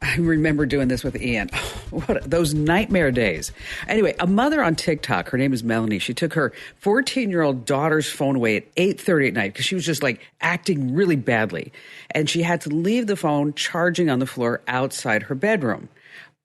I remember doing this with Ian. What those nightmare days. Anyway, a mother on TikTok, her name is Melanie. She took her 14-year-old daughter's phone away at 8:30 at night because she was just like acting really badly. And she had to leave the phone charging on the floor outside her bedroom.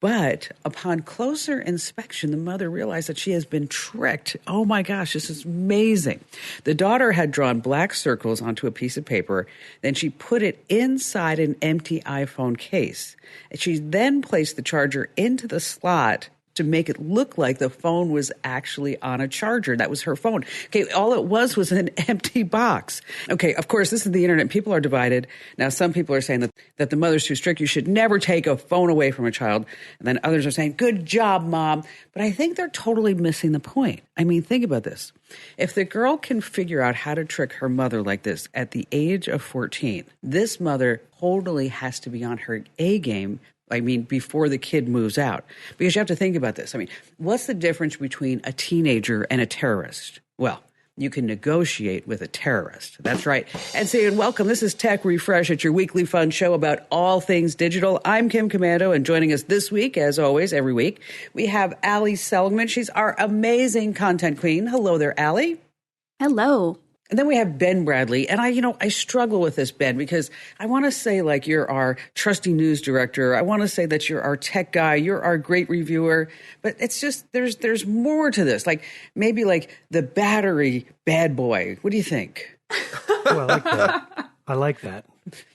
But upon closer inspection, the mother realized that she has been tricked. Oh my gosh, this is amazing. The daughter had drawn black circles onto a piece of paper. Then she put it inside an empty iPhone case. And she then placed the charger into the slot to make it look like the phone was actually on a charger. That was her phone. Okay, all it was an empty box. Okay, of course, this is the internet. People are divided. Now, some people are saying that the mother's too strict. You should never take a phone away from a child. And then others are saying, good job, Mom. But I think they're totally missing the point. I mean, think about this. If the girl can figure out how to trick her mother like this at the age of 14, this mother totally has to be on her A game. I mean, before the kid moves out. Because you have to think about this. I mean, what's the difference between a teenager and a terrorist? Well, you can negotiate with a terrorist. That's right. And saying welcome. This is Tech Refresh. It's your weekly fun show about all things digital. I'm Kim Komando, and joining us this week, as always, every week, we have Allie Seligman. She's our amazing content queen. Hello there, Allie. Hello. And then we have Ben Bradley. And I struggle with this, Ben, because I want to say like you're our trusty news director. I want to say that you're our tech guy. You're our great reviewer. But it's just there's more to this. Like maybe like the battery bad boy. What do you think? Oh, I like that.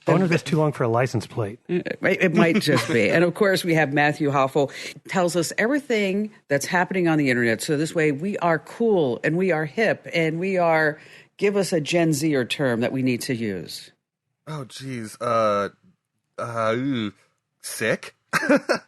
I wonder if it's too long for a license plate. It might just be. And of course, we have Matthew Hoffel tells us everything that's happening on the internet. So this way we are cool and we are hip and we are... Give us a Gen Zer term that we need to use. Oh, geez. Sick?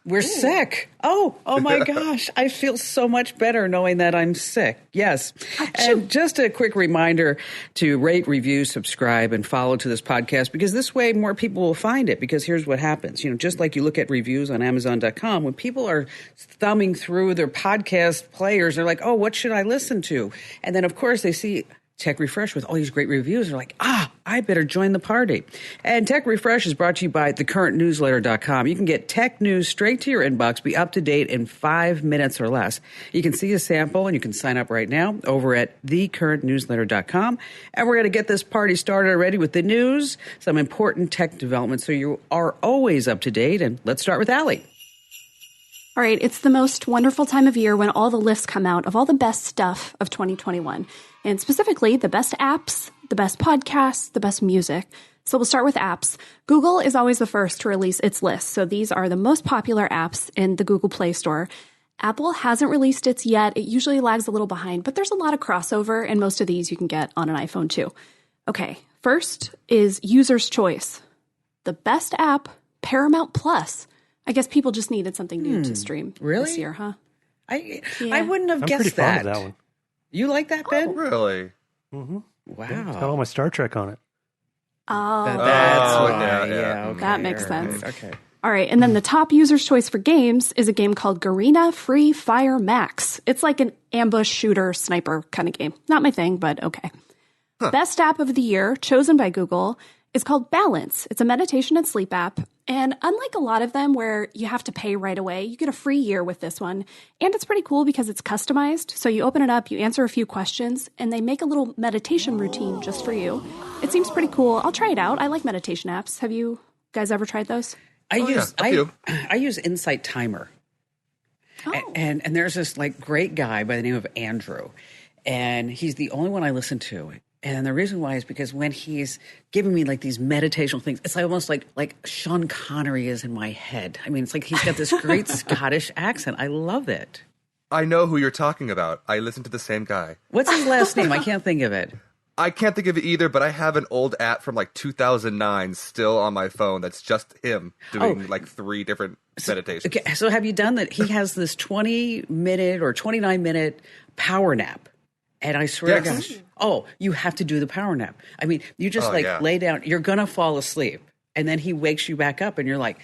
We're sick. Oh my gosh. I feel so much better knowing that I'm sick. Yes. And just a quick reminder to rate, review, subscribe, and follow to this podcast, because this way more people will find it. Because here's what happens. Just like you look at reviews on Amazon.com, when people are thumbing through their podcast players, they're like, oh, what should I listen to? And then, of course, they see Tech Refresh with all these great reviews. They're like, I better join the party. And Tech Refresh is brought to you by thecurrentnewsletter.com. You can get tech news straight to your inbox, be up to date in 5 minutes or less. You can see a sample and you can sign up right now over at thecurrentnewsletter.com. And we're going to get this party started already with the news, some important tech developments so you are always up to date. And let's start with Allie. All right, it's the most wonderful time of year when all the lists come out of all the best stuff of 2021, and specifically the best apps, the best podcasts, the best music. So we'll start with apps. Google is always the first to release its list, so these are the most popular apps in the Google Play Store. Apple hasn't released its yet. It usually lags a little behind, but there's a lot of crossover, and most of these you can get on an iPhone too. Okay, first is User's Choice. The best app, Paramount Plus. I guess people just needed something new to stream this year, huh? I wouldn't have I'm guessed pretty that. fond of that one. You like that, Ben? Oh, really? Mm-hmm. Wow. Yeah, it's got all my Star Trek on it. Oh, That's Oh, why. yeah. Okay, that makes all right, sense. Okay. All right, and then the top user's choice for games is a game called Garena Free Fire Max. It's like an ambush shooter sniper kind of game. Not my thing, but okay. Best app of the year, chosen by Google, is called Balance. It's a meditation and sleep app. And unlike a lot of them where you have to pay right away, you get a free year with this one. And it's pretty cool because it's customized. So you open it up, you answer a few questions, and they make a little meditation routine just for you. It seems pretty cool. I'll try it out. I like meditation apps. Have you guys ever tried those? I use Insight Timer. Oh. And there's this like great guy by the name of Andrew. And he's the only one I listen to. And the reason why is because when he's giving me like these meditational things, it's almost like Sean Connery is in my head. I mean, it's like he's got this great Scottish accent. I love it. I know who you're talking about. I listen to the same guy. What's his last name? I can't think of it. I can't think of it either, but I have an old app from like 2009 still on my phone that's just him doing like 3 different meditations. Okay, so have you done that? He has this 20-minute or 29-minute power nap. And I swear to gosh, you have to do the power nap. I mean, you just lay down, you're going to fall asleep. And then he wakes you back up and you're like,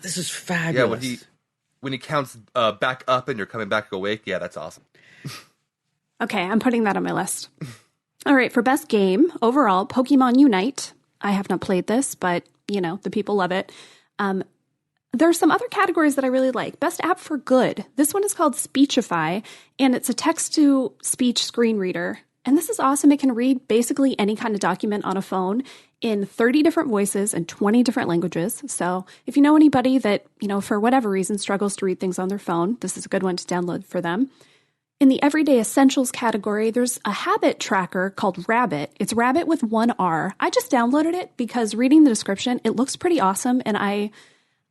this is fabulous. Yeah, when he counts back up and you're coming back awake, yeah, that's awesome. Okay, I'm putting that on my list. All right, for best game, overall, Pokemon Unite. I have not played this, but, the people love it. There are some other categories that I really like. Best app for good. This one is called Speechify, and it's a text-to-speech screen reader. And this is awesome. It can read basically any kind of document on a phone in 30 different voices and 20 different languages. So if you know anybody that, for whatever reason struggles to read things on their phone, this is a good one to download for them. In the everyday essentials category, there's a habit tracker called Rabbit. It's Rabbit with one R. I just downloaded it because reading the description, it looks pretty awesome. And I'm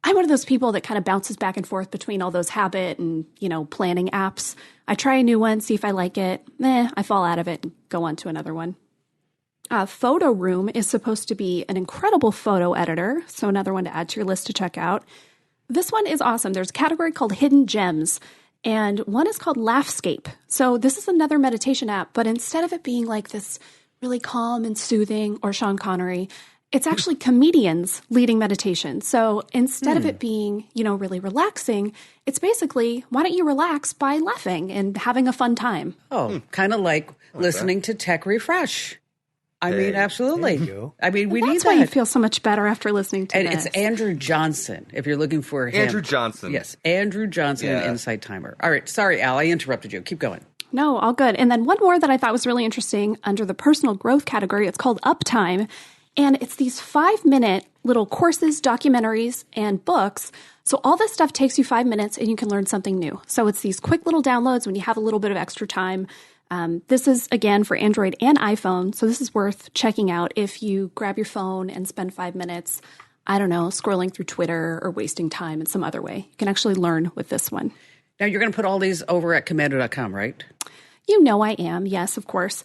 one of those people that kind of bounces back and forth between all those habit and, planning apps. I try a new one, see if I like it. I fall out of it and go on to another one. Photo Room is supposed to be an incredible photo editor, so another one to add to your list to check out. This one is awesome. There's a category called Hidden Gems, and one is called Laughscape. So this is another meditation app, but instead of it being like this really calm and soothing, or Sean Connery, it's actually comedians leading meditation. So instead of it being, really relaxing, it's basically, why don't you relax by laughing and having a fun time? Oh, kind of like listening to Tech Refresh. I mean, absolutely. There you go. I mean, we need that. That's why you feel so much better after listening to And this. it's Andrew Johnson, if you're looking for him. Andrew Johnson. Yes, Andrew Johnson and Insight Timer. All right, sorry, Al, I interrupted you. Keep going. No, all good. And then one more that I thought was really interesting under the personal growth category, it's called Uptime. And it's these 5-minute little courses, documentaries, and books. So all this stuff takes you 5 minutes and you can learn something new. So it's these quick little downloads when you have a little bit of extra time. This is, again, for Android and iPhone. So this is worth checking out if you grab your phone and spend 5 minutes, I don't know, scrolling through Twitter or wasting time in some other way. You can actually learn with this one. Now, you're going to put all these over at Komando.com, right? You know I am. Yes, of course.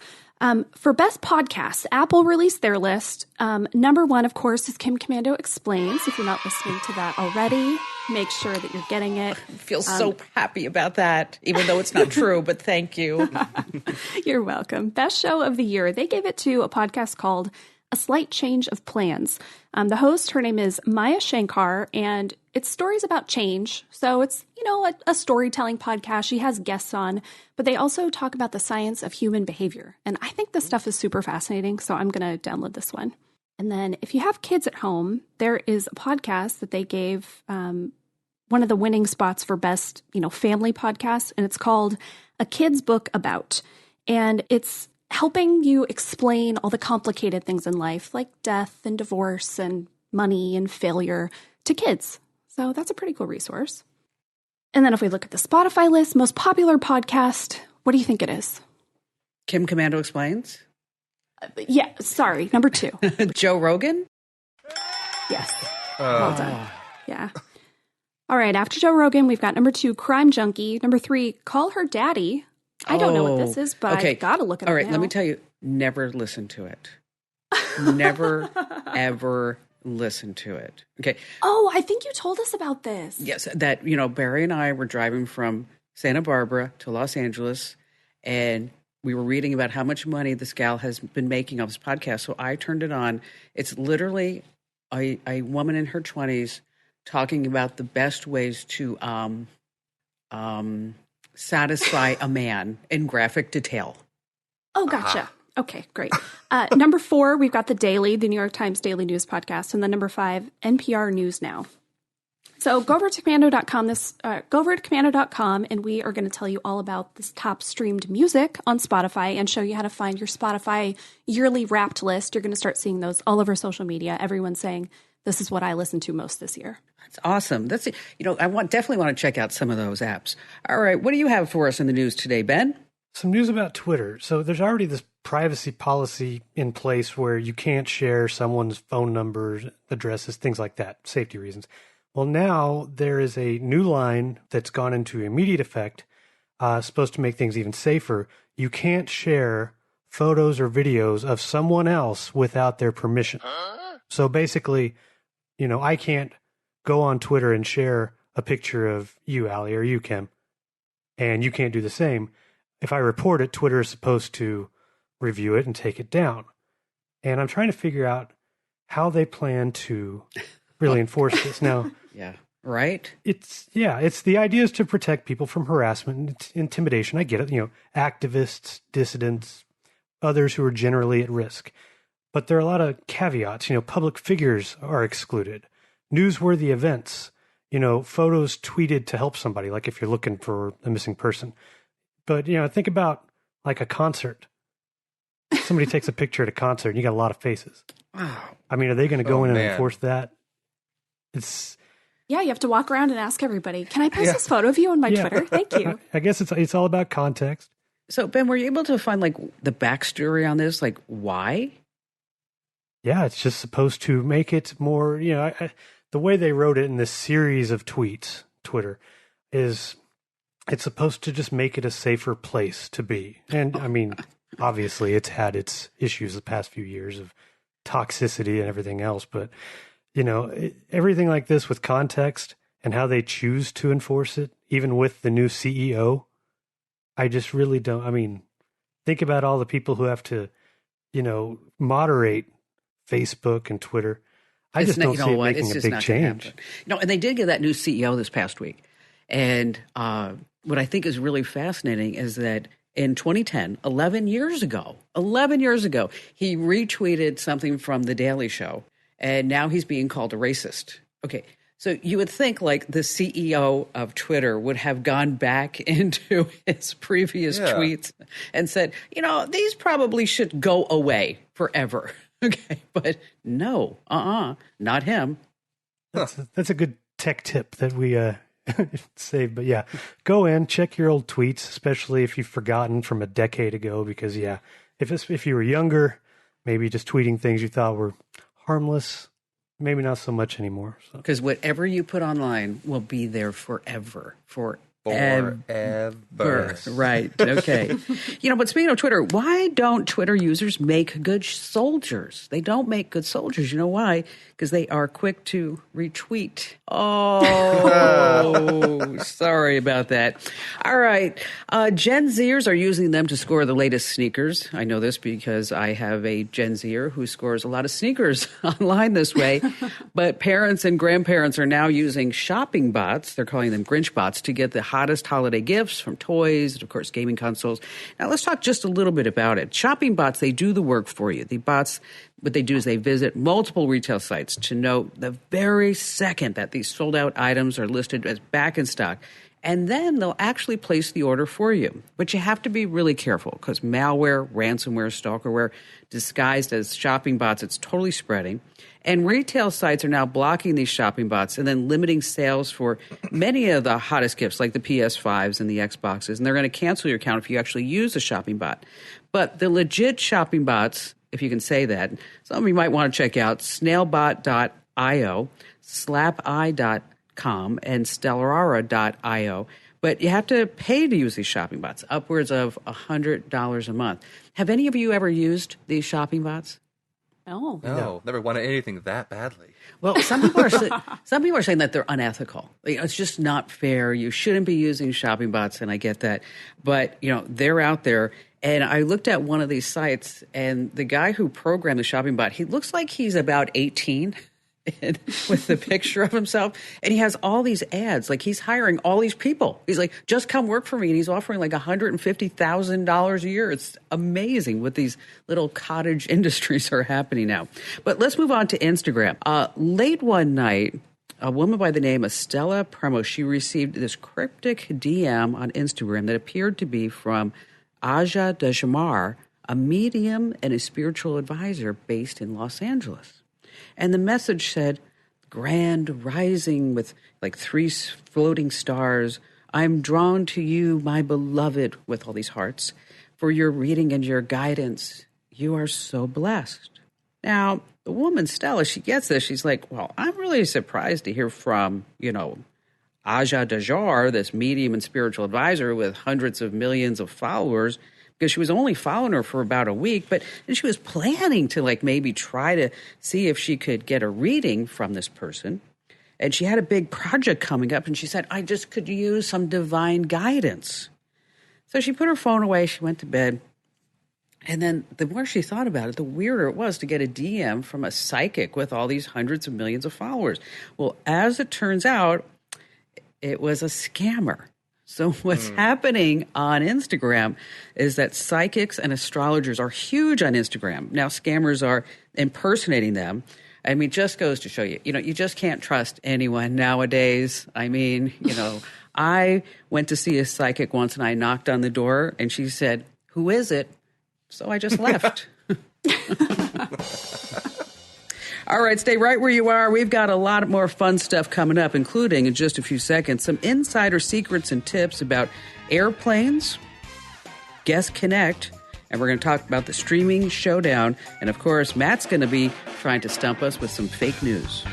For best podcasts, Apple released their list. Number one, of course, is Kim Komando Explains. If you're not listening to that already, make sure that you're getting it. I feel so happy about that, even though it's not true, but thank you. You're welcome. Best show of the year. They gave it to a podcast called A Slight Change of Plans. The host, her name is Maya Shankar, and it's stories about change. So it's, a storytelling podcast. She has guests on, but they also talk about the science of human behavior. And I think this stuff is super fascinating, so I'm going to download this one. And then if you have kids at home, there is a podcast that they gave one of the winning spots for best, family podcast, and it's called A Kid's Book About. And it's helping you explain all the complicated things in life, like death and divorce and money and failure, to kids. So that's a pretty cool resource. And then if we look at the Spotify list, most popular podcast, what do you think it is? Kim Komando Explains? Yeah, sorry, number 2. Joe Rogan? Yes. Well done. Yeah. All right, after Joe Rogan, we've got number 2, Crime Junkie. Number 3, Call Her Daddy. I don't know what this is, but I've got to look it up. All right, now. let me tell you, never listen to it. Never, ever listen to it. Okay. Oh, I think you told us about this. Yes, that, Barry and I were driving from Santa Barbara to Los Angeles, and we were reading about how much money this gal has been making on this podcast. So I turned it on. It's literally a woman in her 20s talking about the best ways to satisfy a man in graphic detail. Oh, gotcha. Okay, great. Number 4, we've got The Daily, the New York Times Daily News podcast. And then number 5, NPR News Now. So go over to Komando.com, and we are going to tell you all about this top streamed music on Spotify and show you how to find your Spotify yearly Wrapped list. You're going to start seeing those all over social media. Everyone's saying, this is what I listened to most this year. That's awesome. That's, definitely want to check out some of those apps. All right, what do you have for us in the news today, Ben? Some news about Twitter. So there's already this privacy policy in place where you can't share someone's phone numbers, addresses, things like that, safety reasons. Well, now there is a new line that's gone into immediate effect, supposed to make things even safer. You can't share photos or videos of someone else without their permission. So basically, I can't go on Twitter and share a picture of you, Allie, or you, Kim, and you can't do the same. If I report it, Twitter is supposed to review it and take it down. And I'm trying to figure out how they plan to really enforce this. Now, yeah, right? It's the idea is to protect people from harassment and intimidation. I get it. Activists, dissidents, others who are generally at risk. But there are a lot of caveats. Public figures are excluded. Newsworthy events, photos tweeted to help somebody, like if you're looking for a missing person. But, think about like a concert. Somebody takes a picture at a concert and you got a lot of faces. Wow. I mean, are they going to go in and man. enforce that? Yeah, you have to walk around and ask everybody, can I post this photo of you on my Twitter? Thank you. I guess it's all about context. So, Ben, were you able to find like the backstory on this? Like, why? Yeah, it's just supposed to make it more, the way they wrote it in this series of tweets, Twitter, is it's supposed to just make it a safer place to be. And I mean, obviously it's had its issues the past few years of toxicity and everything else. But, everything like this with context and how they choose to enforce it, even with the new CEO, I just really don't. I mean, think about all the people who have to, moderate Facebook and Twitter. I just don't see it making a big change. And they did get that new CEO this past week. And what I think is really fascinating is that in 2010, 11 years ago, he retweeted something from The Daily Show, and now he's being called a racist. Okay, so you would think like the CEO of Twitter would have gone back into his previous tweets and said, these probably should go away forever. Okay, but no, not him. That's a good tech tip that we save. But yeah, go in, check your old tweets, especially if you've forgotten from a decade ago, because if you were younger, maybe just tweeting things you thought were harmless, maybe not so much anymore. Because whatever you put online will be there forever. Forever. Right. Okay. But speaking of Twitter, why don't Twitter users make good soldiers? They don't make good soldiers. You know why? Because they are quick to retweet. Oh, sorry about that. All right. Gen Zers are using them to score the latest sneakers. I know this because I have a Gen Zer who scores a lot of sneakers online this way. But parents and grandparents are now using shopping bots. They're calling them Grinch bots to get the hottest holiday gifts, from toys and, of course, gaming consoles. Now, let's talk just a little bit about it. Shopping bots, they do the work for you. The bots, what they do is they visit multiple retail sites to know the very second that these sold-out items are listed as back in stock. And then they'll actually place the order for you. But you have to be really careful because malware, ransomware, stalkerware, disguised as shopping bots, it's totally spreading. And retail sites are now blocking these shopping bots and then limiting sales for many of the hottest gifts like the PS5s and the Xboxes. And they're going to cancel your account if you actually use a shopping bot. But the legit shopping bots, if you can say that, some of you might want to check out snailbot.io, slapeye.com, and stellara.io. But you have to pay to use these shopping bots, upwards of $100 a month. Have any of you ever used these shopping bots? No, never wanted anything that badly. Well, some people are saying that they're unethical. It's just not fair. You shouldn't be using shopping bots, and I get that. But, they're out there. And I looked at one of these sites, and the guy who programmed the shopping bot, he looks like he's about 18 with the picture of himself. And he has all these ads. Like, he's hiring all these people. He's like, just come work for me. And he's offering like $150,000 a year. It's amazing what these little cottage industries are happening now. But let's move on to Instagram. Late one night, a woman by the name of Stella Premo, she received this cryptic DM on Instagram that appeared to be from Aja Dajamar, a medium and a spiritual advisor based in Los Angeles. And the message said, "Grand rising with like 3 floating stars. I'm drawn to you, my beloved," with all these hearts, "for your reading and your guidance. You are so blessed." Now, the woman, Stella, she gets this. She's like, well, I'm really surprised to hear from, Aja Dajar, this medium and spiritual advisor with hundreds of millions of followers, because she was only following her for about a week, but she was planning to maybe try to see if she could get a reading from this person. And she had a big project coming up, and she said, I just could use some divine guidance. So she put her phone away, she went to bed, and then the more she thought about it, the weirder it was to get a DM from a psychic with all these hundreds of millions of followers. Well, as it turns out, it was a scammer. So what's happening on Instagram is that psychics and astrologers are huge on Instagram. Now, scammers are impersonating them. I mean, just goes to show you, you just can't trust anyone nowadays. I mean, I went to see a psychic once and I knocked on the door and she said, "Who is it?" So I just left. All right, stay right where you are. We've got a lot more fun stuff coming up, including in just a few seconds, some insider secrets and tips about airplanes, Guest Connect, and we're going to talk about the streaming showdown. And of course, Matt's going to be trying to stump us with some fake news.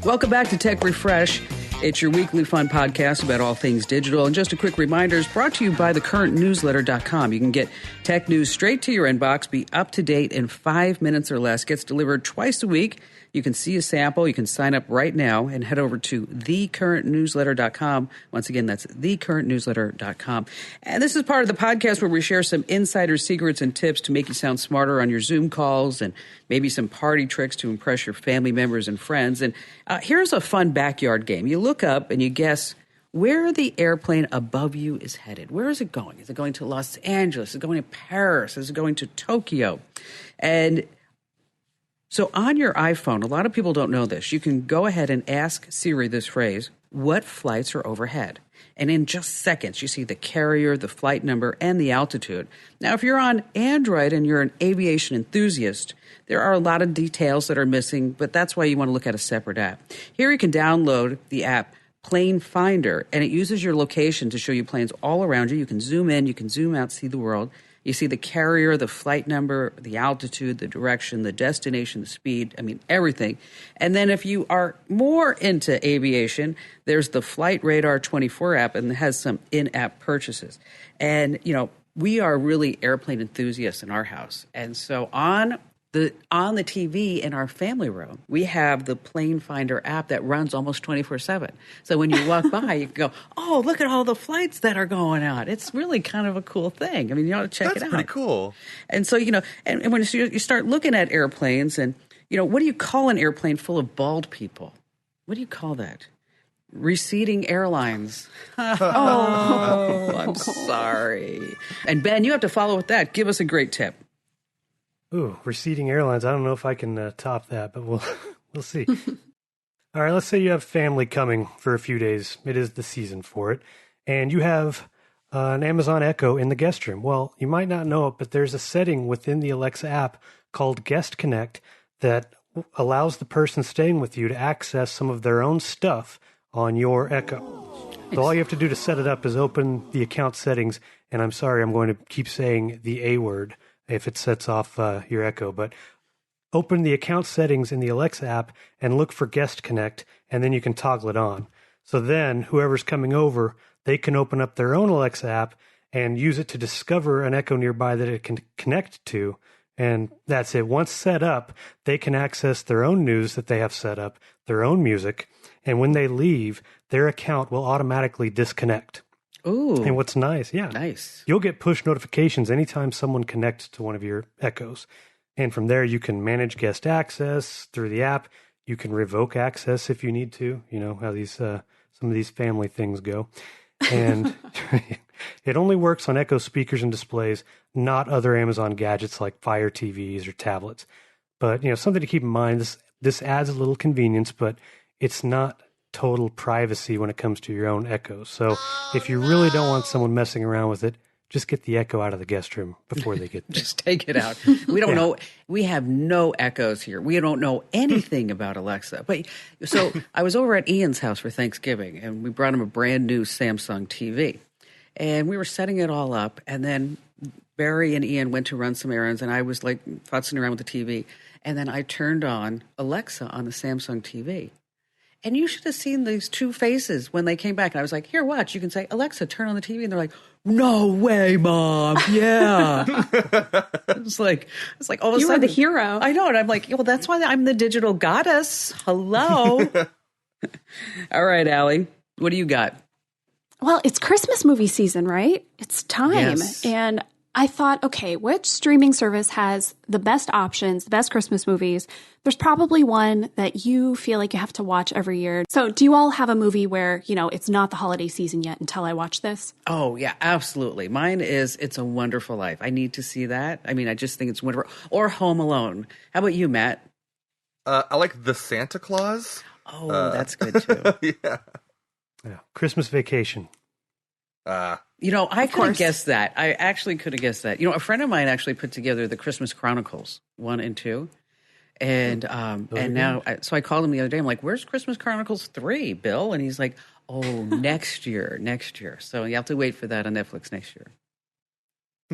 Welcome back to Tech Refresh. It's your weekly fun podcast about all things digital. And just a quick reminder, it's brought to you by thecurrentnewsletter.com. You can get tech news straight to your inbox, be up to date in 5 minutes or less. Gets delivered twice a week. You can see a sample. You can sign up right now and head over to thecurrentnewsletter.com. Once again, that's thecurrentnewsletter.com. And this is part of the podcast where we share some insider secrets and tips to make you sound smarter on your Zoom calls and maybe some party tricks to impress your family members and friends. And here's a fun backyard game. You look up and you guess where the airplane above you is headed. Where is it going? Is it going to Los Angeles? Is it going to Paris? Is it going to Tokyo? And so on your iPhone, a lot of people don't know this. You can go ahead and ask Siri this phrase, "What flights are overhead?" And in just seconds, you see the carrier, the flight number, and the altitude. Now, if you're on Android and you're an aviation enthusiast, there are a lot of details that are missing, but that's why you want to look at a separate app. Here you can download the app Plane Finder, and it uses your location to show you planes all around you. You can zoom in, you can zoom out, see the world. You see the carrier, the flight number, the altitude, the direction, the destination, the speed, everything. And then if you are more into aviation, there's the Flight Radar 24 app, and it has some in-app purchases. And, we are really airplane enthusiasts in our house. And so on the TV in our family room, we have the Plane Finder app that runs almost 24/7. So when you walk by, you can go, "Oh, look at all the flights that are going out." It's really kind of a cool thing. You ought to check it out. That's pretty cool. And so, and when you start looking at airplanes and, what do you call an airplane full of bald people? What do you call that? Receding airlines. Oh, I'm sorry. And Ben, you have to follow with that. Give us a great tip. Ooh, receding airlines. I don't know if I can top that, but we'll see. All right, let's say you have family coming for a few days. It is the season for it. And you have an Amazon Echo in the guest room. Well, you might not know it, but there's a setting within the Alexa app called Guest Connect that allows the person staying with you to access some of their own stuff on your Echo. So all you have to do to set it up is open the account settings. And I'm sorry, I'm going to keep saying the A word if it sets off your Echo, but open the account settings in the Alexa app and look for Guest Connect, and then you can toggle it on. So then whoever's coming over, they can open up their own Alexa app and use it to discover an Echo nearby that it can connect to. And that's it. Once set up, they can access their own news that they have set up, their own music, and when they leave, their account will automatically disconnect. Ooh. And what's nice, nice. You'll get push notifications anytime someone connects to one of your Echoes. And from there, you can manage guest access through the app. You can revoke access if you need to. You know how these some of these family things go. And it only works on Echo speakers and displays, not other Amazon gadgets like Fire TVs or tablets. But something to keep in mind, this adds a little convenience, but it's not total privacy when it comes to your own Echoes. So if you really don't want someone messing around with it, just get the Echo out of the guest room before they get there. Just take it out. We don't know. We have no Echoes here. We don't know anything about Alexa. But so I was over at Ian's house for Thanksgiving, and we brought him a brand new Samsung TV. And we were setting it all up, and then Barry and Ian went to run some errands, and I was like futzing around with the TV. And then I turned on Alexa on the Samsung TV. And you should have seen these two faces when they came back. And I was like, here, watch. You can say, Alexa, turn on the TV. And they're like, no way, Mom. Yeah. It's like all of a sudden. You were the hero. I know. And I'm like, well, that's why I'm the digital goddess. Hello. All right, Allie, what do you got? Well, it's Christmas movie season, right? It's time. Yes. And I thought, okay, which streaming service has the best options, the best Christmas movies? There's probably one that you feel like you have to watch every year. So do you all have a movie where, it's not the holiday season yet until I watch this? Oh, yeah, absolutely. Mine is It's a Wonderful Life. I need to see that. I mean, I just think it's wonderful. Or Home Alone. How about you, Matt? I like The Santa Claus. Oh, that's good too. Yeah. Christmas Vacation. I could have guessed that. I actually could have guessed that. A friend of mine actually put together the Christmas Chronicles 1 and 2. And now, so I called him the other day. I'm like, where's Christmas Chronicles 3, Bill? And he's like, oh, next year. So you have to wait for that on Netflix next year.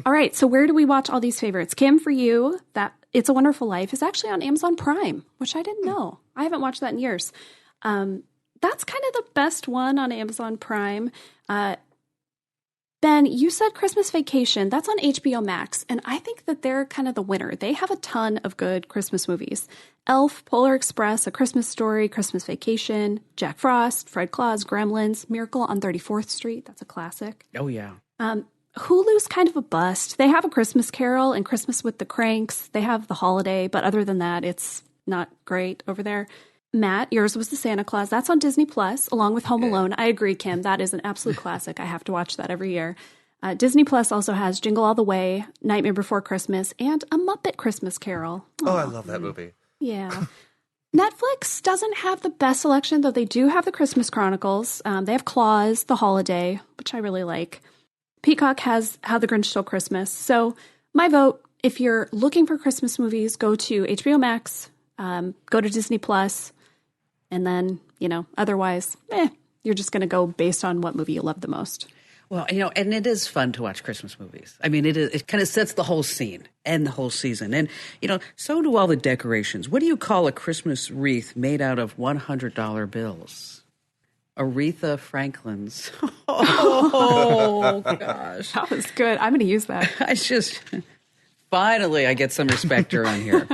All right. So where do we watch all these favorites? Kim, for you, that It's a Wonderful Life is actually on Amazon Prime, which I didn't know. I haven't watched that in years. That's kind of the best one on Amazon Prime. Ben, you said Christmas Vacation. That's on HBO Max, and I think that they're kind of the winner. They have a ton of good Christmas movies. Elf, Polar Express, A Christmas Story, Christmas Vacation, Jack Frost, Fred Claus, Gremlins, Miracle on 34th Street. That's a classic. Oh, yeah. Hulu's kind of a bust. They have A Christmas Carol and Christmas with the Cranks. They have The Holiday, but other than that, it's not great over there. Matt, yours was The Santa Claus. That's on Disney Plus, along with Home Alone. I agree, Kim. That is an absolute classic. I have to watch that every year. Disney Plus also has Jingle All the Way, Nightmare Before Christmas, and A Muppet Christmas Carol. Oh, I love that movie. Yeah. Netflix doesn't have the best selection, though they do have the Christmas Chronicles. They have Claus, The Holiday, which I really like. Peacock has How the Grinch Stole Christmas. So my vote, if you're looking for Christmas movies, go to HBO Max, go to Disney Plus. And then, otherwise, you're just going to go based on what movie you love the most. Well, and it is fun to watch Christmas movies. I mean, it kind of sets the whole scene and the whole season. And, so do all the decorations. What do you call a Christmas wreath made out of $100 bills? Aretha Franklin's. Oh, gosh. That was good. I'm going to use that. Finally, I get some respect around here.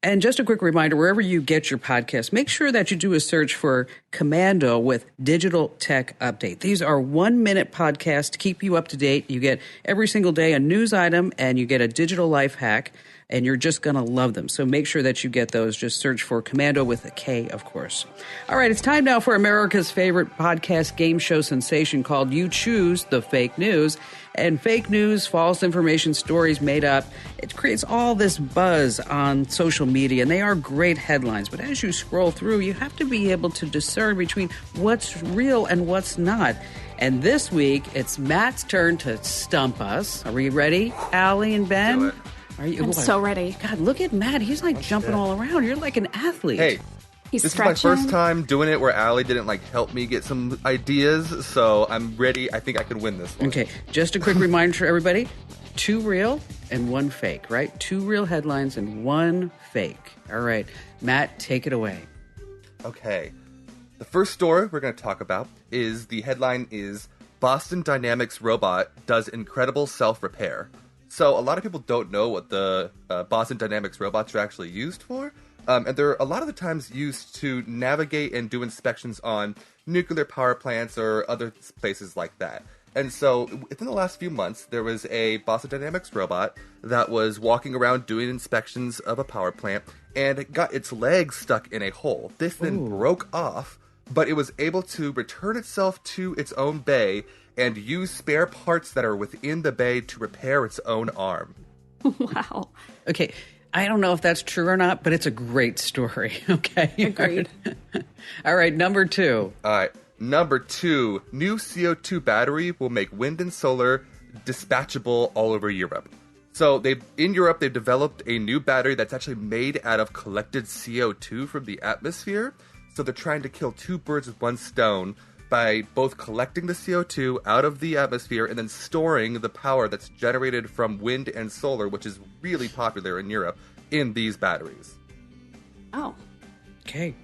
And just a quick reminder, wherever you get your podcast, make sure that you do a search for Komando with Digital Tech Update. These are 1-minute podcasts to keep you up to date. You get every single day a news item and you get a digital life hack, and you're just going to love them. So make sure that you get those. Just search for Komando with a K, of course. All right, it's time now for America's favorite podcast game show sensation called You Choose the Fake News. And fake news, false information, stories made up, it creates all this buzz on social media, and they are great headlines. But as you scroll through, you have to be able to discern between what's real and what's not. And this week, it's Matt's turn to stump us. Are we ready, Allie and Ben? Do it. Are you? I'm so ready. God, look at Matt. He's like jumping all around. You're like an athlete. Hey, He's this stretching. is my first time doing it where Allie didn't help me get some ideas, so I'm ready. I think I can win this one. Okay, just a quick reminder for everybody. 2 real and 1 fake, right? 2 real headlines and 1 fake. All right, Matt, take it away. Okay. The first story we're going to talk about is the headline is Boston Dynamics robot does incredible self-repair. So a lot of people don't know what the Boston Dynamics robots are actually used for. And they're a lot of the times used to navigate and do inspections on nuclear power plants or other places like that. And so within the last few months, there was a Boston Dynamics robot that was walking around doing inspections of a power plant, and it got its leg stuck in a hole. This then broke off, but it was able to return itself to its own bay and use spare parts that are within the bay to repair its own arm. Wow. Okay, I don't know if that's true or not, but it's a great story. Okay. Agreed. All right, number 2. New CO2 battery will make wind and solar dispatchable all over Europe. So in Europe, they've developed a new battery that's actually made out of collected CO2 from the atmosphere. So they're trying to kill 2 birds with 1 stone by both collecting the CO2 out of the atmosphere and then storing the power that's generated from wind and solar, which is really popular in Europe, in these batteries. Oh. Okay.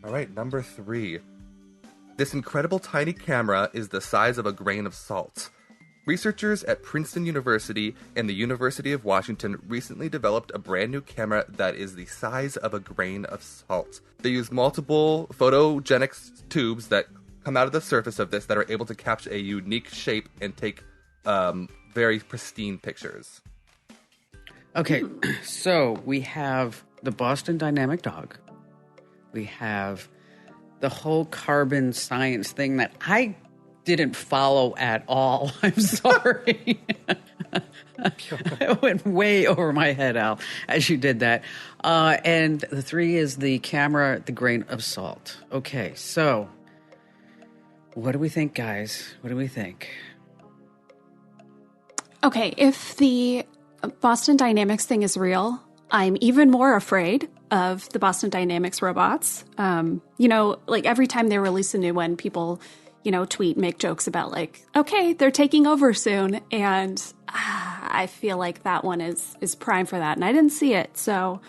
All right, number 3. This incredible tiny camera is the size of a grain of salt. Researchers at Princeton University and the University of Washington recently developed a brand new camera that is the size of a grain of salt. They use multiple photogenic tubes that come out of the surface of this that are able to capture a unique shape and take very pristine pictures. Okay, so we have the Boston Dynamic dog. We have the whole carbon science thing that I didn't follow at all. I'm sorry. It went way over my head, Al, as you did that. And the 3 is the camera, the grain of salt. Okay, so what do we think, guys? What do we think? Okay, if the Boston Dynamics thing is real, I'm even more afraid of the Boston Dynamics robots. Like every time they release a new one, people, tweet, make jokes about like, okay, they're taking over soon. And I feel like that one is prime for that. And I didn't see it. So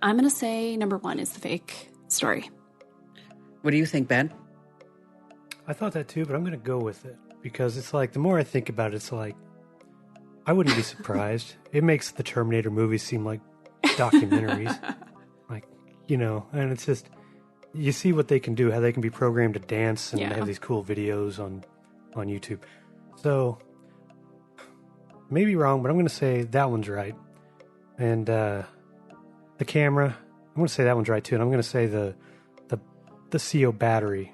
I'm going to say number 1 is the fake story. What do you think, Ben? I thought that too, but I'm going to go with it because it's like, the more I think about it, it's like, I wouldn't be surprised. It makes the Terminator movies seem like documentaries. And it's just, you see what they can do, how they can be programmed to dance and they have these cool videos on YouTube. So, maybe wrong, but I'm going to say that one's right. And the camera, I'm going to say that one's right too. And I'm going to say the CO battery.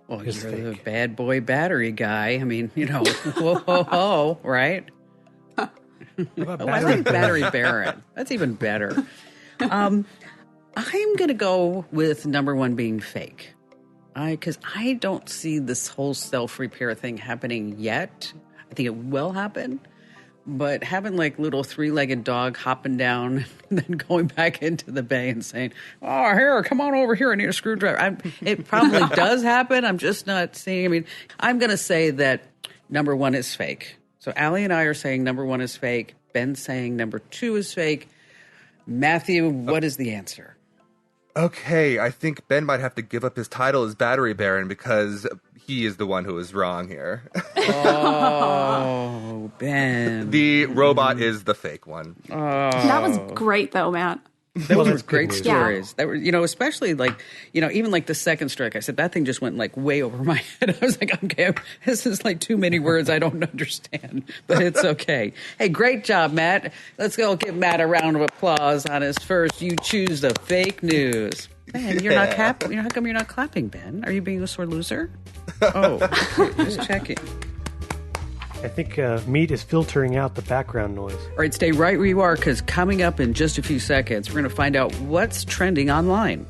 Well, is you're fake. the bad boy battery guy. I mean, whoa, ho, ho, right? I like Battery Baron. That's even better. I'm going to go with number 1 being fake. Because I don't see this whole self-repair thing happening yet. I think it will happen. But having like little 3-legged dog hopping down and then going back into the bay and saying, oh, here, come on over here. I need a screwdriver. It probably does happen. I'm just not seeing. I mean, I'm going to say that number 1 is fake. So Allie and I are saying number 1 is fake. Ben's saying number 2 is fake. Matthew, what is the answer? Okay, I think Ben might have to give up his title as Battery Baron because he is the one who is wrong here. Oh, Ben. The robot is the fake one. That was great, though, Matt. Those were that's great good news. stories. That were, especially like, even like the second strike. I said that thing just went like way over my head. I was like, okay, this is like too many words I don't understand, but it's okay. Hey, great job, Matt. Let's go give Matt a round of applause on his first You Choose the Fake News. Ben, you're not clapping. How come you're not clapping, Ben? Are you being a sore loser? Oh, okay, just checking. I think Meat is filtering out the background noise. All right, stay right where you are, because coming up in just a few seconds, we're going to find out what's trending online.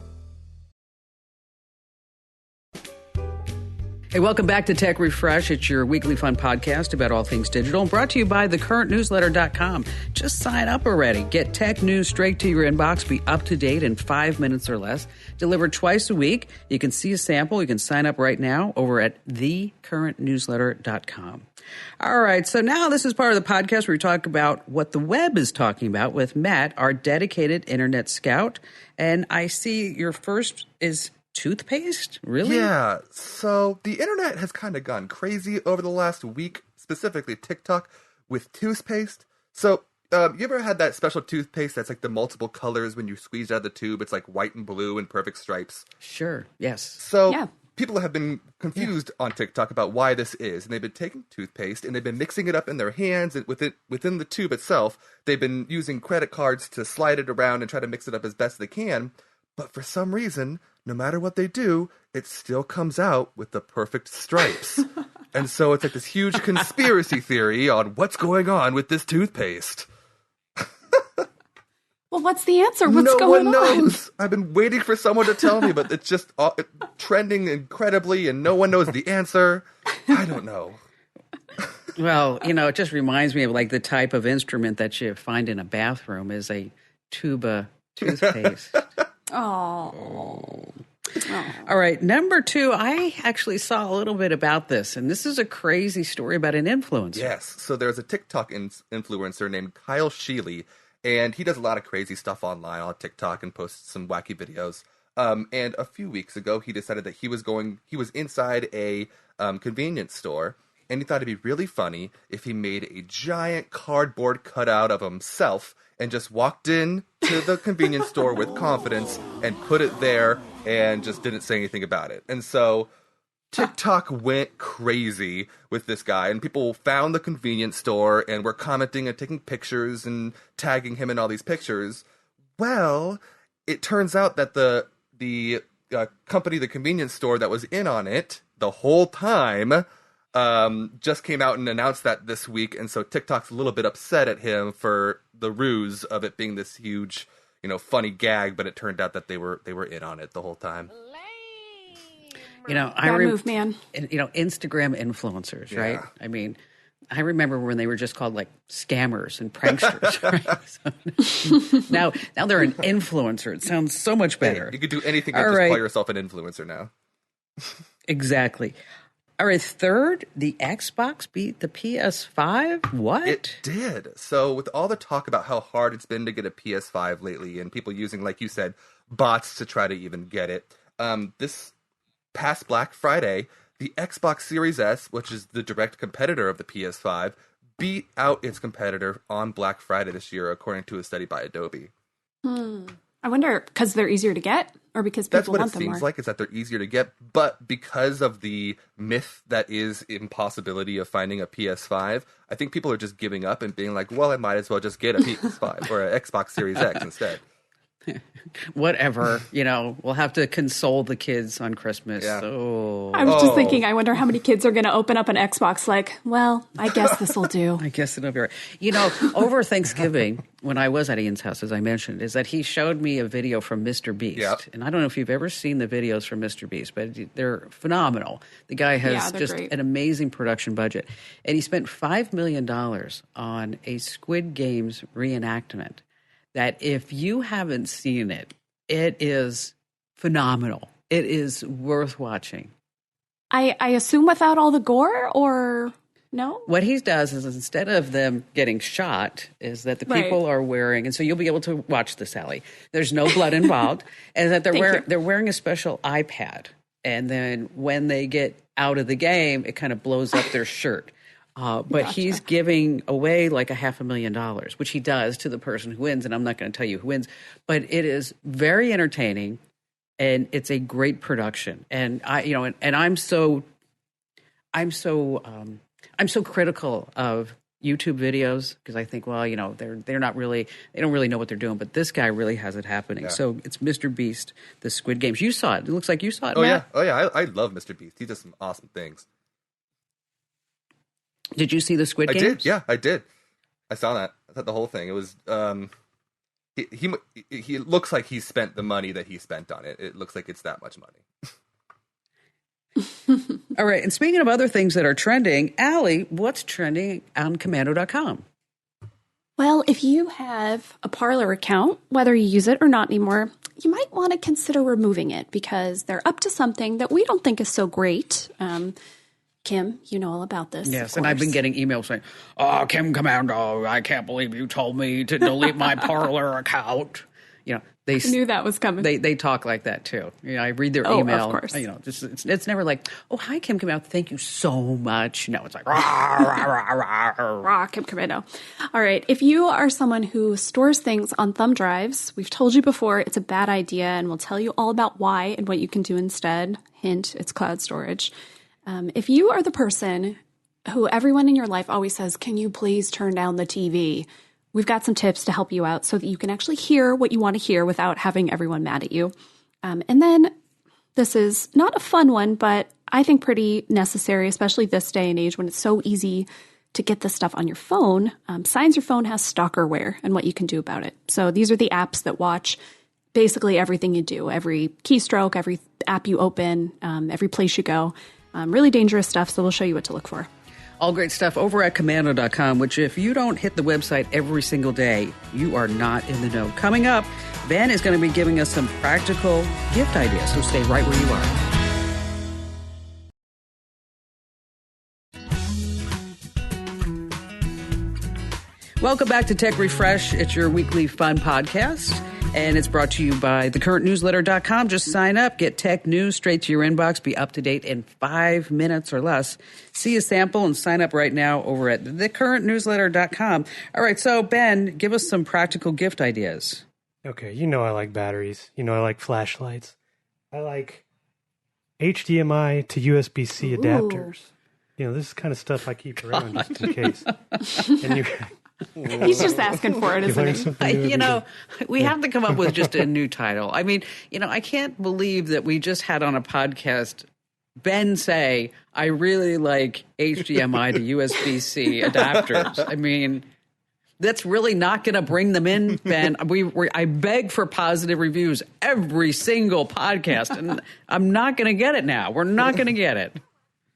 Hey, welcome back to Tech Refresh. It's your weekly fun podcast about all things digital, brought to you by thecurrentnewsletter.com. Just sign up already. Get tech news straight to your inbox. Be up to date in 5 minutes or less. Delivered twice a week. You can see a sample. You can sign up right now over at thecurrentnewsletter.com. All right, so now this is part of the podcast where we talk about what the web is talking about with Matt, our dedicated internet scout. And I see your first is toothpaste? Really? Yeah, so the internet has kind of gone crazy over the last week, specifically TikTok, with toothpaste. So, you ever had that special toothpaste that's like the multiple colors when you squeeze out of the tube? It's like white and blue and perfect stripes. Sure, yes. So, Yeah. people have been confused on TikTok about why this is, and they've been taking toothpaste and they've been mixing it up in their hands and within the tube itself. They've been using credit cards to slide it around and try to mix it up as best they can. But for some reason, no matter what they do, it still comes out with the perfect stripes. And so it's like this huge conspiracy theory on what's going on with this toothpaste. Well, what's the answer? What's No going one on? knows. I've been waiting for someone to tell me, but it's just trending incredibly, and no one knows the answer. I don't know. Well, it just reminds me of like the type of instrument that you find in a bathroom is a tuba toothpaste. Oh. All right, number 2, I actually saw a little bit about this, and this is a crazy story about an influencer. Yes. So there's a TikTok influencer named Kyle Sheely, and he does a lot of crazy stuff online on TikTok and posts some wacky videos. And a few weeks ago, he decided that he was inside a convenience store, and he thought it'd be really funny if he made a giant cardboard cutout of himself and just walked in to the convenience store with confidence and put it there and just didn't say anything about it. And so TikTok went crazy with this guy, and people found the convenience store and were commenting and taking pictures and tagging him in all these pictures. Well, it turns out that the company, the convenience store that was in on it the whole time, just came out and announced that this week, and so TikTok's a little bit upset at him for the ruse of it being this huge, funny gag, but it turned out that they were in on it the whole time. Move, man. Instagram influencers, Yeah. right? I mean, I remember when they were just called like scammers and pranksters, right? So, now they're an influencer. It sounds so much better. You could do anything but All just right. call yourself an influencer now. Exactly. All right, third, the Xbox beat the PS5? What? It did. So with all the talk about how hard it's been to get a PS5 lately and people using, like you said, bots to try to even get it, this past Black Friday, the Xbox Series S, which is the direct competitor of the PS5, beat out its competitor on Black Friday this year, according to a study by Adobe. I wonder, because they're easier to get, or because people That's what want it them seems more? like, is that they're easier to get, but because of the myth that is impossibility of finding a PS5, I think people are just giving up and being like, well, I might as well just get a PS5 or an Xbox Series X instead. Whatever, we'll have to console the kids on Christmas. Yeah. Oh, I was just thinking, I wonder how many kids are going to open up an Xbox like, well, I guess this will do. I guess it'll be right. Over Thanksgiving, when I was at Ian's house, as I mentioned, is that he showed me a video from Mr. Beast. Yep. And I don't know if you've ever seen the videos from Mr. Beast, but they're phenomenal. The guy has they're just great. an amazing production budget. And he spent $5 million on a Squid Games reenactment that if you haven't seen it, it is phenomenal. It is worth watching. I assume without all the gore, or no? What he does is instead of them getting shot, is that the Right. people are wearing, and so you'll be able to watch this, Allie. There's no blood involved, and that they're wearing a special iPad, and then when they get out of the game, it kind of blows up their shirt. But Gotcha. he's giving away like $500,000, which he does to the person who wins, and I'm not going to tell you who wins, but it is very entertaining, and it's a great production. And I'm so critical of YouTube videos because I think, well, they don't really know what they're doing, but this guy really has it happening. Yeah. So it's Mr. Beast, the Squid Games. You saw it. It looks like you saw it, Oh, Matt. yeah. I love Mr. Beast. He does some awesome things. Did you see the Squid I Games? did. Yeah, I did. I saw that. I thought the whole thing. It was, he looks like he spent the money that he spent on it. It looks like it's that much money. All right. And speaking of other things that are trending, Allie, what's trending on Commando.com? Well, if you have a Parler account, whether you use it or not anymore, you might want to consider removing it because they're up to something that we don't think is so great. Kim, you know all about this. Yes, of and I've been course. getting emails saying, "Oh, Kim Commando, I can't believe you told me to delete my Parler account." They I knew that was coming. they talk like that too. I read their Oh, of email. course. It's never like, "Oh, hi, Kim Commando, thank you so much." No, it's like, rah, rah, rah, rah, rah. Rock Kim Commando. All right. If you are someone who stores things on thumb drives, we've told you before it's a bad idea, and we'll tell you all about why and what you can do instead. Hint, it's cloud storage. If you are the person who everyone in your life always says, "Can you please turn down the TV?" We've got some tips to help you out so that you can actually hear what you want to hear without having everyone mad at you. And then this is not a fun one, but I think pretty necessary, especially this day and age when it's so easy to get this stuff on your phone. Signs your phone has stalkerware and what you can do about it. So these are the apps that watch basically everything you do, every keystroke, every app you open, every place you go. Really dangerous stuff, so we'll show you what to look for. All great stuff over at Commando.com, which if you don't hit the website every single day, you are not in the know. Coming up, Ben is going to be giving us some practical gift ideas, so stay right where you are. Welcome back to Tech Refresh. It's your weekly fun podcast, and it's brought to you by thecurrentnewsletter.com. Just sign up, get tech news straight to your inbox, be up to date in 5 minutes or less. See a sample and sign up right now over at thecurrentnewsletter.com. All right, so Ben, give us some practical gift ideas. Okay, I like batteries. I like flashlights. I like HDMI to USB-C adapters. You know, this is kind of stuff I keep around just in case. And He's just asking for it, isn't he? You know, we have to come up with just a new title. I mean, you know, I can't believe that we just had on a podcast Ben say, I really like HDMI to USB-C adapters. I mean, that's really not going to bring them in, Ben. I beg for positive reviews every single podcast, and I'm not going to get it now. We're not going to get it.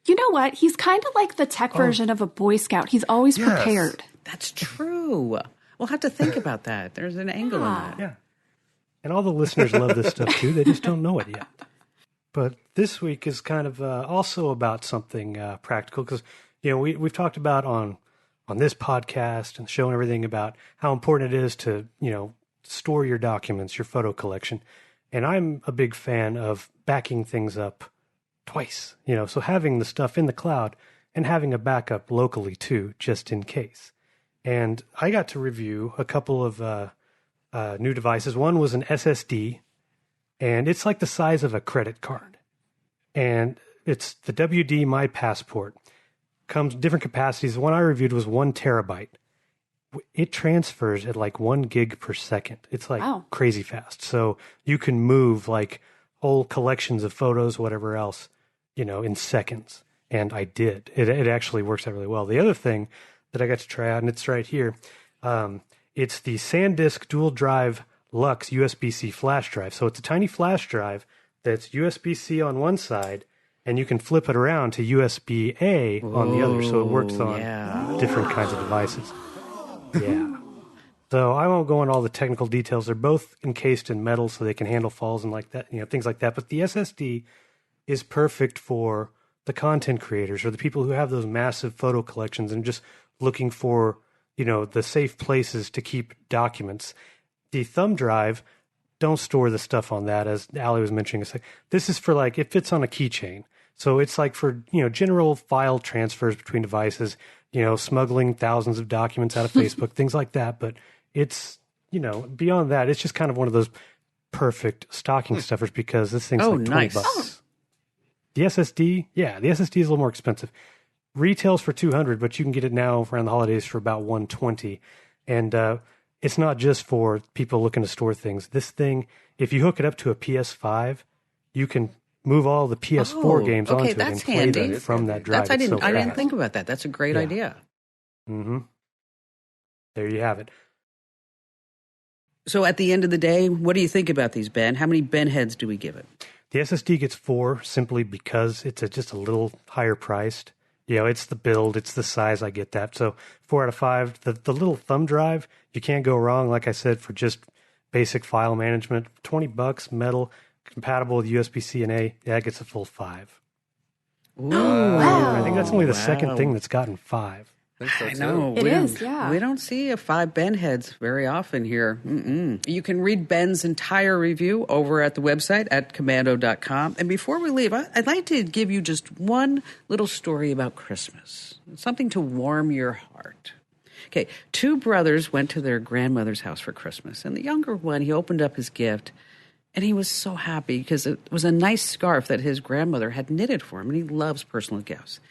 You know what? He's kind of like the tech version of a Boy Scout. He's always prepared. That's true. We'll have to think about that. There's an angle in that. Yeah. And all the listeners love this stuff too. They just don't know it yet. But this week is kind of also about something practical because, you know, we've talked about on this podcast and the show and everything about how important it is to, you know, store your documents, your photo collection. And I'm a big fan of backing things up twice, you know, so having the stuff in the cloud and having a backup locally too, just in case. And I got to review a couple of new devices. One was an SSD, and it's like the size of a credit card. And it's the WD My Passport. Comes different capacities. The one I reviewed was 1 terabyte. It transfers at like 1 gig per second. It's like crazy fast. So you can move like whole collections of photos, whatever else, you know, in seconds. And I did. It actually works out really well. The other thing that I got to try out, and it's right here, it's the Sandisk dual drive Lux USB-C flash drive. So it's a tiny flash drive that's USB-C on one side, and you can flip it around to USB-A on the other. So it works on different kinds of devices. Yeah. So I won't go into all the technical details. They're both encased in metal so they can handle falls and like that, you know, things like that. But the SSD is perfect for the content creators or the people who have those massive photo collections and just looking for, you know, the safe places to keep documents. The thumb drive, don't store the stuff on that, as Allie was mentioning. It's like, this is for like, it fits on a keychain. So it's like for, you know, general file transfers between devices, you know, smuggling thousands of documents out of Facebook, things like that. But it's, you know, beyond that, it's just kind of one of those perfect stocking stuffers because this thing's like $20. The SSD, the SSD is a little more expensive. Retails for $200, but you can get it now around the holidays for about $120. And it's not just for people looking to store things. This thing, if you hook it up to a PS5, you can move all the PS4 games onto it and play them from that drive. I didn't think about that. That's a great idea. Mm-hmm. There you have it. So at the end of the day, what do you think about these, Ben? How many Ben heads do we give it? The SSD gets 4 simply because it's just a little higher priced. You know, it's the build, it's the size, I get that. So 4 out of 5. The little thumb drive, you can't go wrong, like I said, for just basic file management. $20, metal, compatible with USB-C and A, that gets a full 5. Ooh, wow. I think that's only the second thing that's gotten 5. I know. It is, yeah. We don't see 5 Ben heads very often here. You can read Ben's entire review over at the website at Komando.com. And before we leave, I'd like to give you just one little story about Christmas. Something to warm your heart. Okay, 2 brothers went to their grandmother's house for Christmas. And the younger one, he opened up his gift. And he was so happy because it was a nice scarf that his grandmother had knitted for him. And he loves personal gifts.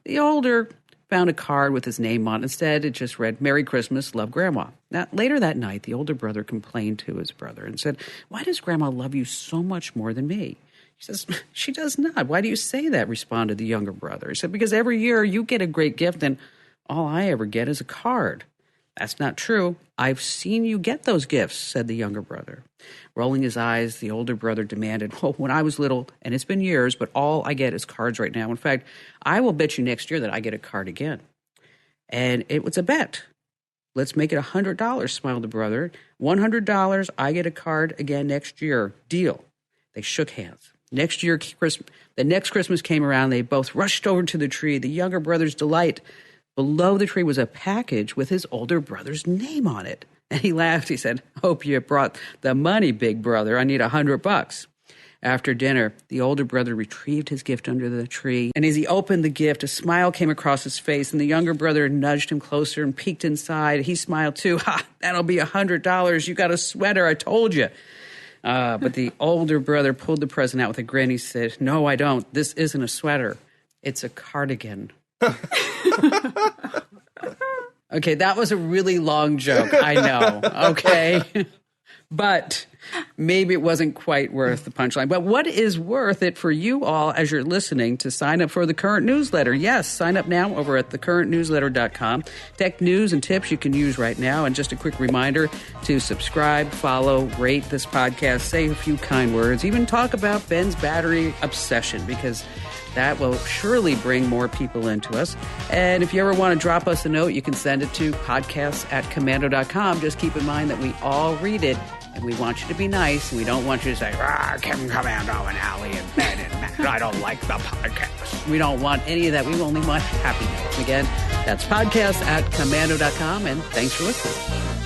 The older found a card with his name on it. Instead, it just read, "Merry Christmas, love Grandma." Now, later that night, the older brother complained to his brother and said, "Why does Grandma love you so much more than me?" He says, "She does not." "Why do you say that?" responded the younger brother. He said, "Because every year you get a great gift and all I ever get is a card." "That's not true. I've seen you get those gifts," said the younger brother. Rolling his eyes, the older brother demanded, "Oh, when I was little, and it's been years, but all I get is cards right now. In fact, I will bet you next year that I get a card again." And it was a bet. "Let's make it $100, smiled the brother. $100, I get a card again next year. Deal." They shook hands. The next Christmas came around. They both rushed over to the tree. The younger brother's delight. Below the tree was a package with his older brother's name on it. And he laughed. He said, "Hope you brought the money, big brother. I need $100. After dinner, the older brother retrieved his gift under the tree. And as he opened the gift, a smile came across his face. And the younger brother nudged him closer and peeked inside. He smiled too. "Ha, that'll be $100. You got a sweater, I told you." But the older brother pulled the present out with a grin. He said, "No, I don't. This isn't a sweater. It's a cardigan." Okay, that was a really long joke. I know. Okay. But maybe it wasn't quite worth the punchline. But what is worth it for you all as you're listening to sign up for the Current Newsletter? Yes, sign up now over at thecurrentnewsletter.com. Tech news and tips you can use right now. And just a quick reminder to subscribe, follow, rate this podcast, say a few kind words, even talk about Ben's battery obsession, because that will surely bring more people into us. And if you ever want to drop us a note, you can send it to podcasts@commando.com. Just keep in mind that we all read it, and we want you to be nice, and we don't want you to say, Kim Commando and Allie and Ben and Matt, I don't like the podcast. We don't want any of that. We only want happy notes. Again, that's podcasts@commando.com, and thanks for listening.